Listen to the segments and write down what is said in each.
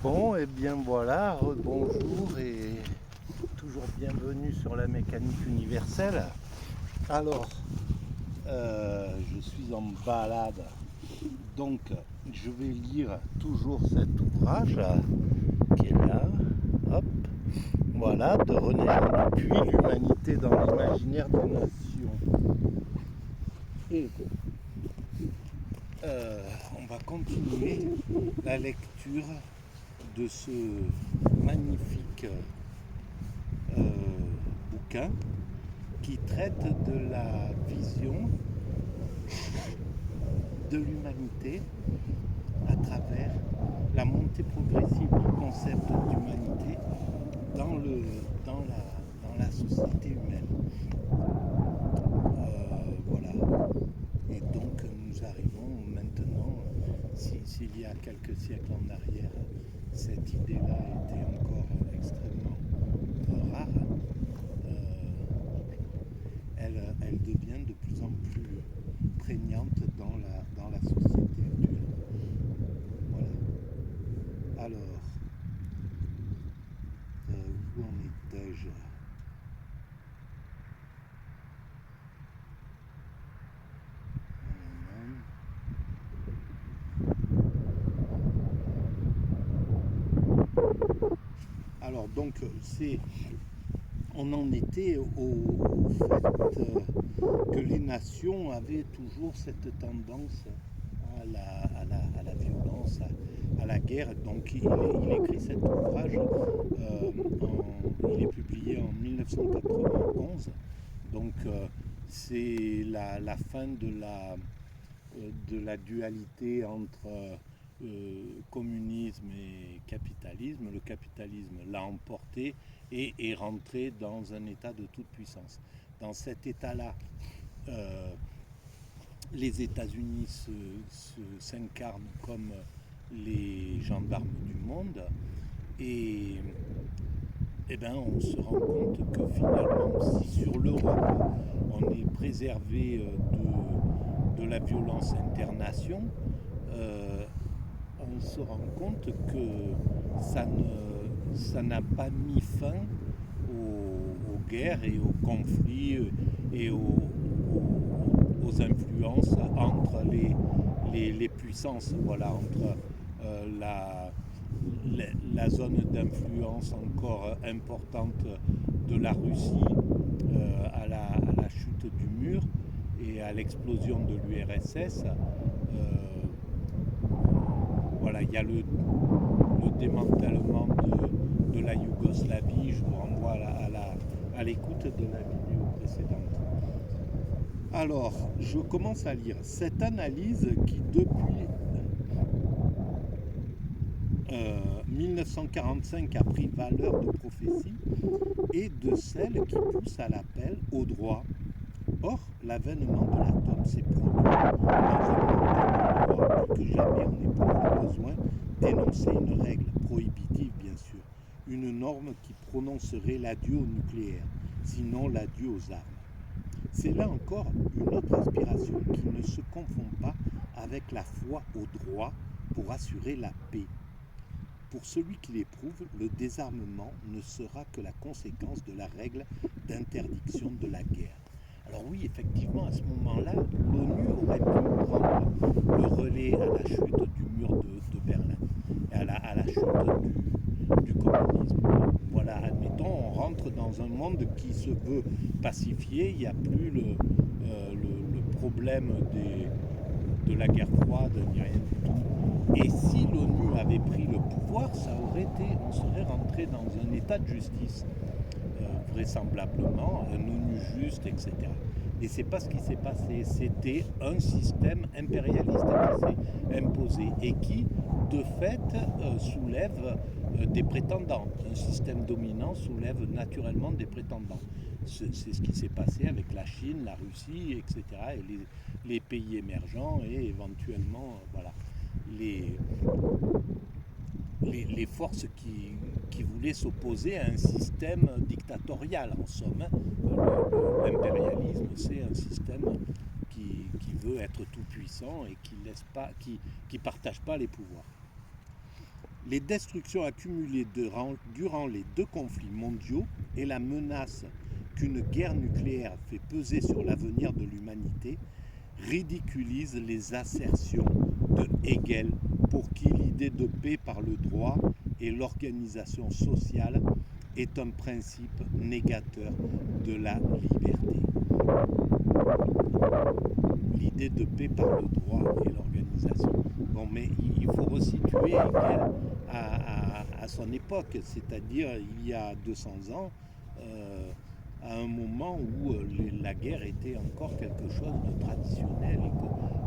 Bon, et bien voilà, bonjour et toujours bienvenue sur la mécanique universelle. Alors, je suis en balade, donc je vais lire toujours cet ouvrage qui est là. Hop, voilà, de René Jean Dupuy, L'humanité dans l'imaginaire des nations. Et on va continuer la lecture de ce magnifique bouquin qui traite de la vision de l'humanité à travers la montée progressive du concept d'humanité dans, le, dans la société humaine. Voilà. Et donc nous arrivons maintenant, s'il y a quelques siècles en arrière, cette idée-là était encore extrêmement rare, elle devient de plus en plus prégnante dans la société actuelle. Voilà. Alors, où en étais-je? Alors donc on en était au fait que les nations avaient toujours cette tendance à la violence, à la guerre. Donc il écrit cet ouvrage, il est publié en 1991. Donc c'est la fin de la dualité entre communisme et capitalisme. Le capitalisme l'a emporté et est rentré dans un état de toute puissance. Dans cet état-là, les États-Unis s'incarnent comme les gendarmes du monde et on se rend compte que finalement, si sur l'Europe, on est préservé de la violence internation, on se rend compte que ça n'a pas mis fin aux guerres et aux conflits et aux influences entre les puissances, voilà, entre la zone d'influence encore importante de la Russie à la chute du mur et à l'explosion de l'URSS. Voilà, il y a le démantèlement de la Yougoslavie. Je vous renvoie à l'écoute de la vidéo précédente. Alors, je commence à lire cette analyse qui, depuis 1945, a pris valeur de prophétie et de celle qui pousse à l'appel au droit. Or, l'avènement de l'atome s'est produit dans un monde de droit. Plus que jamais, on éprouve le besoin d'énoncer une règle, prohibitive bien sûr, une norme qui prononcerait l'adieu au nucléaire, sinon l'adieu aux armes. C'est là encore une autre aspiration qui ne se confond pas avec la foi au droit pour assurer la paix. Pour celui qui l'éprouve, le désarmement ne sera que la conséquence de la règle d'interdiction de la guerre. Alors oui, effectivement, à ce moment-là, l'ONU aurait pu prendre le relais à la chute du mur de Berlin et à la chute du communisme. Voilà, admettons, on rentre dans un monde qui se veut pacifié, il n'y a plus le problème de la guerre froide, ni rien du tout. Et si l'ONU avait pris le pouvoir, on serait rentré dans un état de justice, vraisemblablement, un ONU juste, etc. Et c'est pas ce qui s'est passé. C'était un système impérialiste qui s'est imposé et qui, de fait, soulève des prétendants. Un système dominant soulève naturellement des prétendants. C'est ce qui s'est passé avec la Chine, la Russie, etc. Et les pays émergents et éventuellement, voilà, les forces qui voulaient s'opposer à un système dictatorial, en somme. L'impérialisme, c'est un système qui veut être tout puissant et qui partage pas les pouvoirs. Les destructions accumulées durant les 2 conflits mondiaux et la menace qu'une guerre nucléaire fait peser sur l'avenir de l'humanité ridiculisent les assertions de Hegel, pour qui l'idée de paix par le droit et l'organisation sociale est un principe négateur de la liberté. L'idée de paix par le droit et l'organisation. Bon, mais il faut resituer Hegel à son époque, c'est-à-dire il y a 200 ans, à un moment où la guerre était encore quelque chose de traditionnel et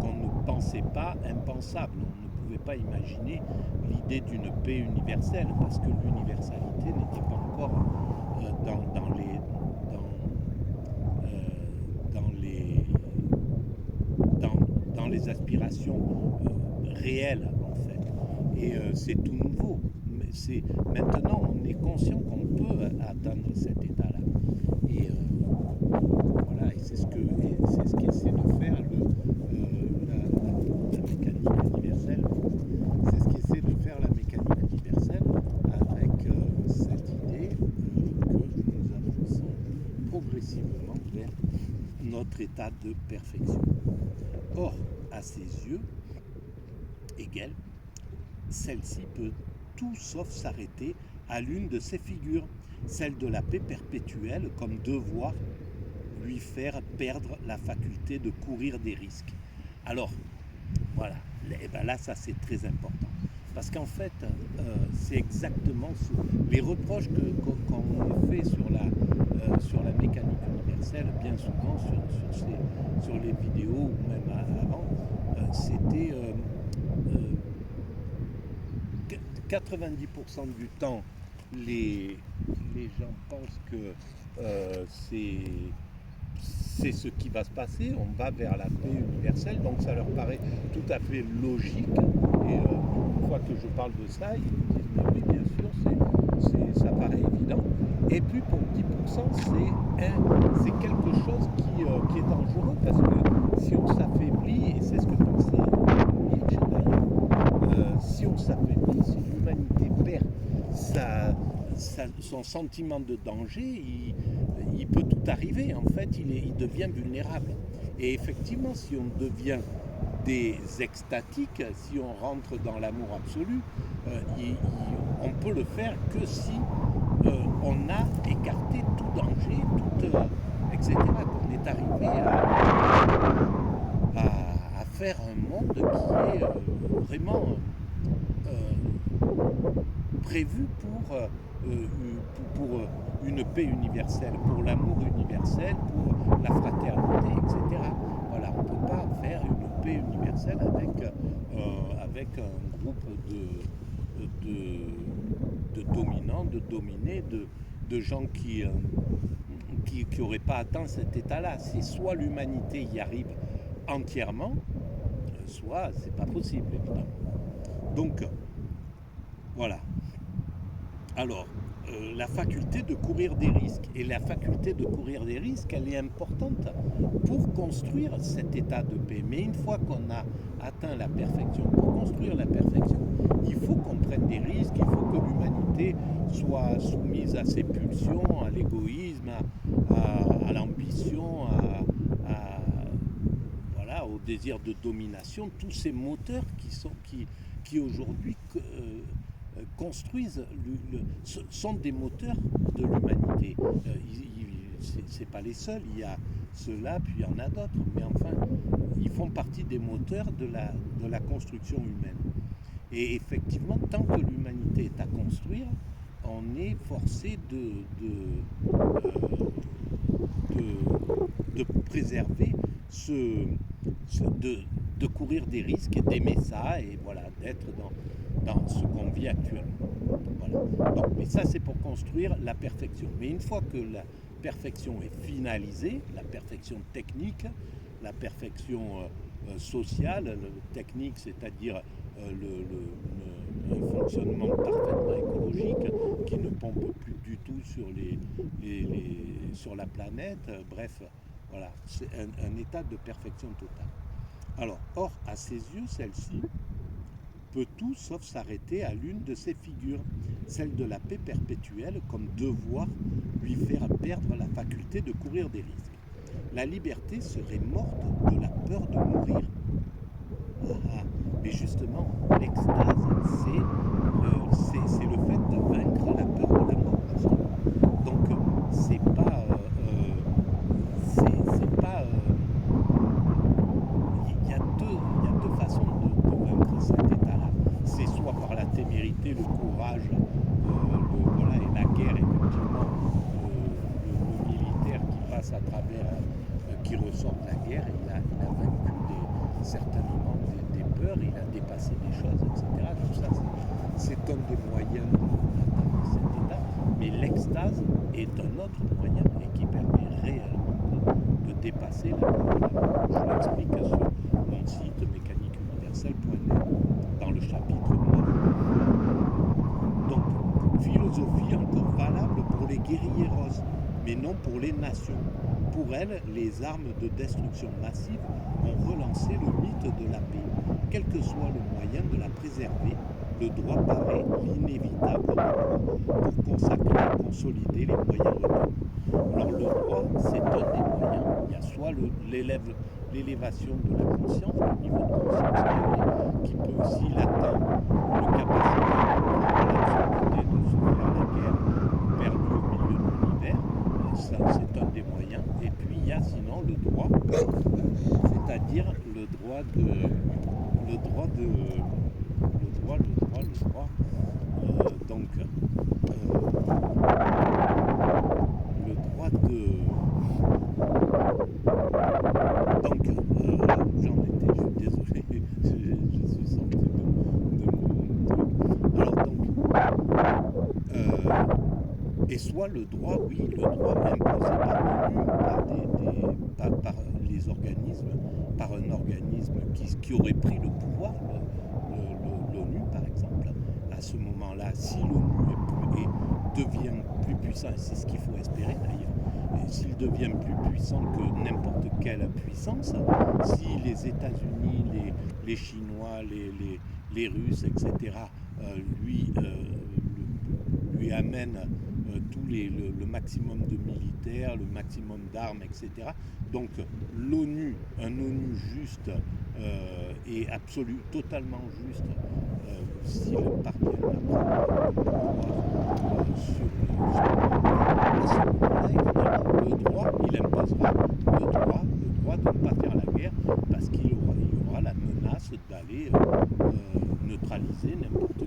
qu'on ne pensait pas impensable. On ne pouvait pas imaginer l'idée d'une paix universelle parce que l'universalité n'était pas encore dans les aspirations réelles en fait. Et c'est tout nouveau. Maintenant on est conscient qu'on peut atteindre cet état-là. Et voilà, et c'est ce qu'essaie de faire la mécanique universelle. C'est ce qu'essaie de faire la mécanique universelle avec cette idée que nous avançons progressivement vers notre état de perfection. Or, à ses yeux, Hegel, celle-ci peut tout sauf s'arrêter à l'une de ces figures, celle de la paix perpétuelle comme devoir lui faire perdre la faculté de courir des risques. Alors, voilà, et ben là, ça c'est très important. Parce qu'en fait, c'est exactement les reproches qu'on me fait sur la mécanique universelle, bien souvent sur les vidéos ou même avant, c'était 90% du temps, les gens pensent que c'est ce qui va se passer, on va vers la paix universelle, donc ça leur paraît tout à fait logique. Et une fois que je parle de ça, ils me disent mais oui, bien sûr, ça paraît évident. Et puis pour 10%, c'est quelque chose qui est dangereux parce que si on s'affaiblit, et c'est ce que pensait Nietzsche d'ailleurs, si on s'affaiblit, si l'humanité perd son sentiment de danger, il peut tout arriver. En fait, il devient vulnérable. Et effectivement, si on devient des extatiques, si on rentre dans l'amour absolu, on peut le faire que si on a écarté tout danger, etc. Qu'on est arrivé à faire un monde qui est vraiment prévu pour une paix universelle, pour l'amour universel, pour la fraternité, etc. Voilà, on ne peut pas faire une paix universelle avec un groupe de dominants, de dominés, de gens qui n'auraient pas atteint cet état-là. C'est soit l'humanité y arrive entièrement, soit c'est pas possible, évidemment. Donc, voilà. Alors, la faculté de courir des risques. Et la faculté de courir des risques, elle est importante pour construire cet état de paix. Mais une fois qu'on a atteint la perfection, pour construire la perfection, il faut qu'on prenne des risques, il faut que l'humanité soit soumise à ses pulsions, à l'égoïsme, à l'ambition, voilà, au désir de domination, tous ces moteurs qui aujourd'hui construisent, sont des moteurs de l'humanité. C'est pas les seuls, il y a ceux-là, puis il y en a d'autres, mais enfin, ils font partie des moteurs de la construction humaine. Et effectivement, tant que l'humanité est à construire, on est forcé de préserver de courir des risques et d'aimer ça, et voilà, d'être dans ce qu'on vit actuellement. Voilà. Donc, mais ça, c'est pour construire la perfection. Mais une fois que la perfection est finalisée, la perfection technique, la perfection sociale, technique, c'est-à-dire un fonctionnement parfaitement écologique qui ne pompe plus du tout sur la planète, bref, voilà, c'est un état de perfection totale. Alors, or, à ses yeux, celle-ci peut tout sauf s'arrêter à l'une de ces figures, celle de la paix perpétuelle comme devoir lui faire perdre la faculté de courir des risques. La liberté serait morte de la peur de mourir. Ah, mais justement, l'extase, c'est le fait de vaincre la peur de la mort. Donc, c'est pas. Il y a deux façons de vaincre cet état-là. C'est soit par la témérité, le courage, voilà, et la guerre, effectivement, le militaire qui passe à travers, qui ressort de la guerre, il a vaincu certainement des peurs, il a dépassé des choses, etc. Tout ça, c'est un des moyens d'atteindre cet état. Mais l'extase est un autre moyen et qui permet réellement de dépasser la peur. Je l'explique sur mon site mécaniqueuniverselle.net dans le chapitre 9. Donc, philosophie encore valable pour les guérilleros, mais non pour les nations. Pour elles, les armes de destruction massive ont relancé le mythe de la paix. Quel que soit le moyen de la préserver, le droit paraît l'inévitable recours pour consacrer et consolider les moyens retenus. Alors le droit, c'est un des moyens. Il y a soit l'élévation de la conscience, le niveau de conscience qui peut aussi l'atteindre, une capacité à l'absurdité de se faire la guerre perdue au milieu de l'univers. Ça, c'est un des moyens. Et puis il y a sinon le droit, c'est-à-dire le droit donc le droit de j'en étais, je suis désolé, je suis sorti de mon truc. Alors donc et soit le droit, oui, le droit imposé par les organismes, par un organisme qui aurait pris le pouvoir, l'ONU par exemple. À ce moment-là, si l'ONU devient plus puissant, et c'est ce qu'il faut espérer d'ailleurs, et s'il devient plus puissant que n'importe quelle puissance, si les États-Unis, les Chinois, les Russes, etc., lui amènent le maximum de militaires, le maximum d'armes, etc. Donc l'ONU, un ONU juste et totalement juste, s'il parvient à prendre le droit, il imposera le droit de ne pas faire la guerre parce qu'il y aura la menace d'aller neutraliser n'importe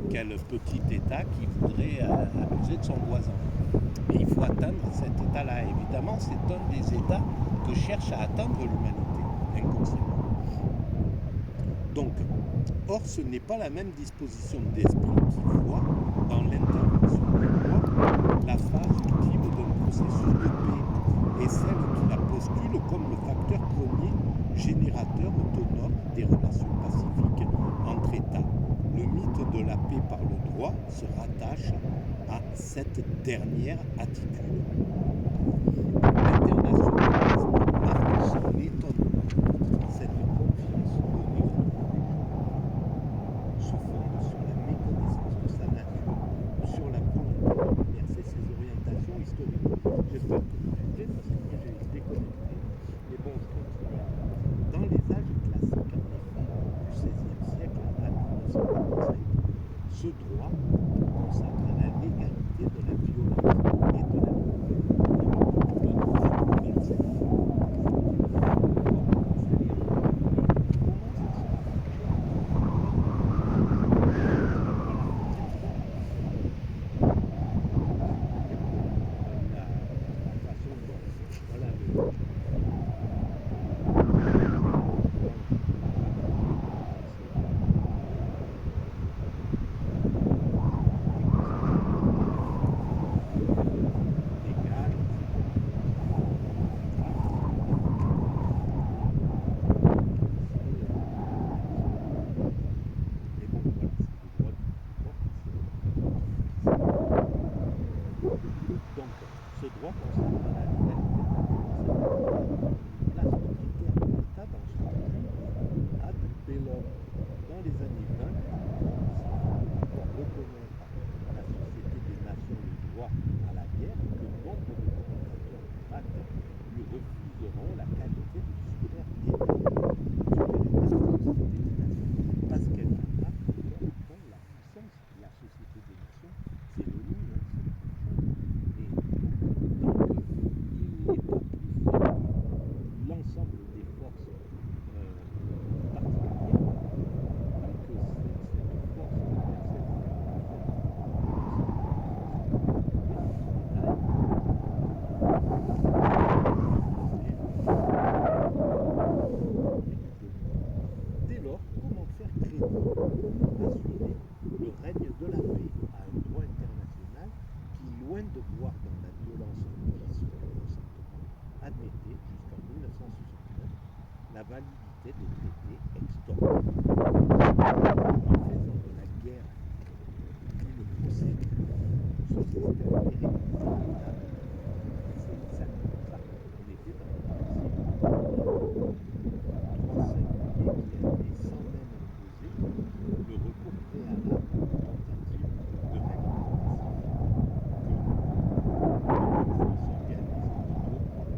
quel petit État qui voudrait abuser de son voisin. Et il faut atteindre cet État-là. Évidemment, c'est un des États que cherche à atteindre l'humanité, inconsciemment. Donc, or, ce n'est pas la même disposition d'esprit qui voit dans l'intervention du droit la phase ultime d'un processus de paix et celle qui la postule comme le facteur premier générateur autonome des relations pacifiques entre États. Le mythe de la paix par le droit se rattache à cette dernière attitude. L'internationalisme marque son étonnement. Cette confiance donnée se fonde sur la méconnaissance de sa nature, sur la volonté d'inverser ses orientations historiques. J'espère que vous suivez parce que moi j'ai déconnecté. Mais bon, je continue. Dans les âges classiques, en effet, du XVIe siècle à 1945, ce droit consacre à la légalité de la violence et de la fait une super électricité, parce qu'elle n'a pas encore la puissance. La Société des Nations, c'est l'ONU, hein, c'est le et tant qu'il n'est pas plus faible, l'ensemble des forces particulières, tant que cette force universelle qui a dès lors, comment faire crédit, assurer le règne de la paix à un droit international qui, loin de voir dans la violence un vice de consentement, admettait jusqu'en 1969 la validité des traités extorqués en faisant de la guerre une procédure sociétale et républicaine. C'est exactement ça. On était dans le principe droit singulier qui a été sans même imposer le recours préalable aux tentatives de règlement pacifiste que le gouvernement s'organise autour de la guerre et qui fait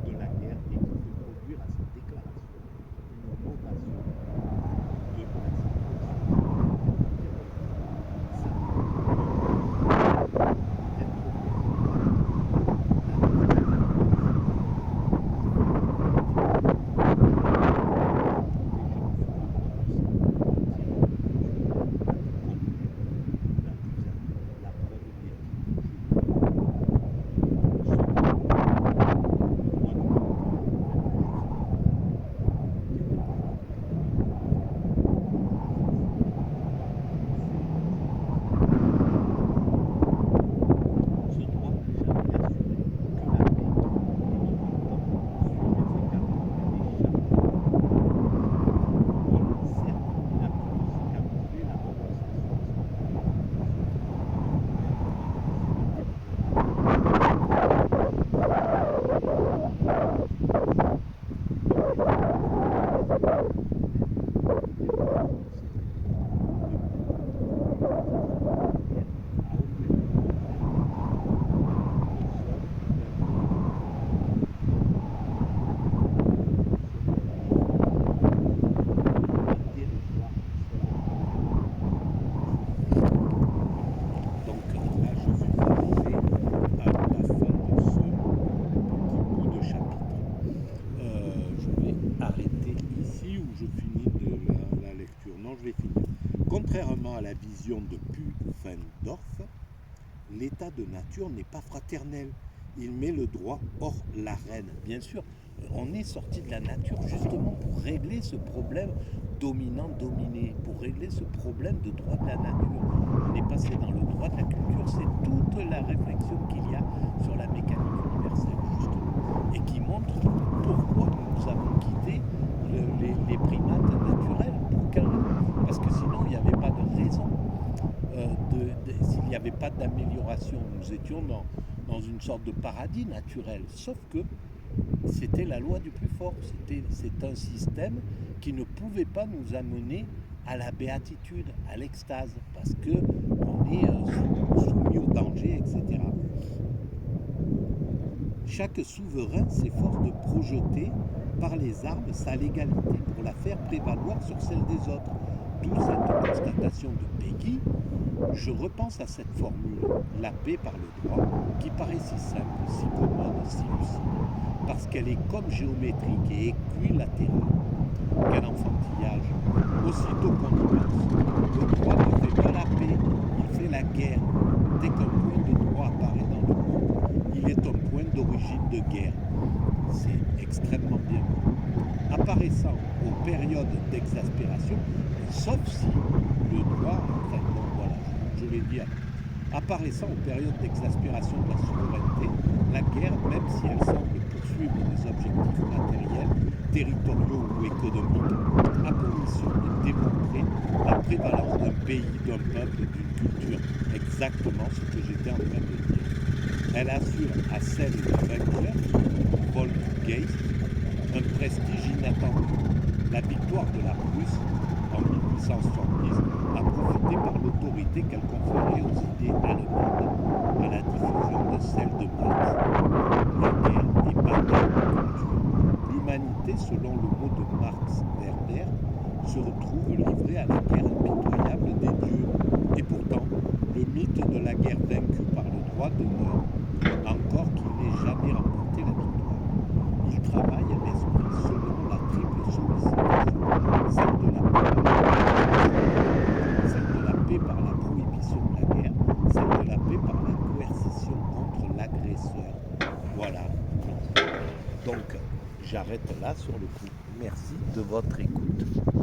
produire à cette déclaration une ovation de la Contrairement à la vision de Pufendorf, l'état de nature n'est pas fraternel. Il met le droit hors l'arène. Bien sûr, on est sorti de la nature justement pour régler ce problème dominant-dominé, pour régler ce problème de droit de la nature. On est passé dans le droit de la culture, c'est toute la réflexion qu'il y a sur la mécanique universelle, justement, et qui montre pourquoi nous avons quitté les primates naturels. Pour quelle raison ? Parce que sinon, il n'y avait pas de raison. S'il n'y avait pas d'amélioration, nous étions dans une sorte de paradis naturel. Sauf que c'était la loi du plus fort. C'est un système qui ne pouvait pas nous amener à la béatitude, à l'extase, parce qu'on est soumis au danger, etc. Chaque souverain s'efforce de projeter par les armes sa légalité pour la faire prévaloir sur celle des autres. D'où cette constatation de Péguy. Je repense à cette formule, la paix par le droit, qui paraît si simple, si commode, si lucide, parce qu'elle est comme géométrique et équilatérale. Quel enfantillage. Aussitôt qu'on y pense, le droit ne fait pas la paix, il fait la guerre. Dès qu'un point de droit apparaît dans le monde, il est un point d'origine de guerre. C'est extrêmement bien vu. Apparaissant aux périodes d'exaspération, sauf si le droit, enfin bon voilà, je l'ai dit, apparaissant aux périodes d'exaspération de la souveraineté, la guerre, même si elle semble poursuivre des objectifs matériels, territoriaux ou économiques, a pour mission de démontrer la prévalence d'un pays, d'un peuple, d'une culture, exactement ce que j'étais en train de dire. Elle assure à celle du vainqueur, Volksgeist, un prestige inattendu. La victoire de la Prusse en 1870 a profité par l'autorité qu'elle conférait aux idées allemandes à la diffusion de celle de Marx. La guerre est bataille de culture. L'humanité, selon se retrouve livré à la guerre impitoyable des dieux. Et pourtant, le mythe de la guerre vaincue par le droit demeure, encore qu'il n'ait jamais remporté la victoire. Il travaille à l'esprit selon la triple sollicitation, celle de la paix par la prohibition de la guerre, celle de la paix par la coercition contre l'agresseur. Voilà. Donc, j'arrête là sur le coup. Merci de votre écoute.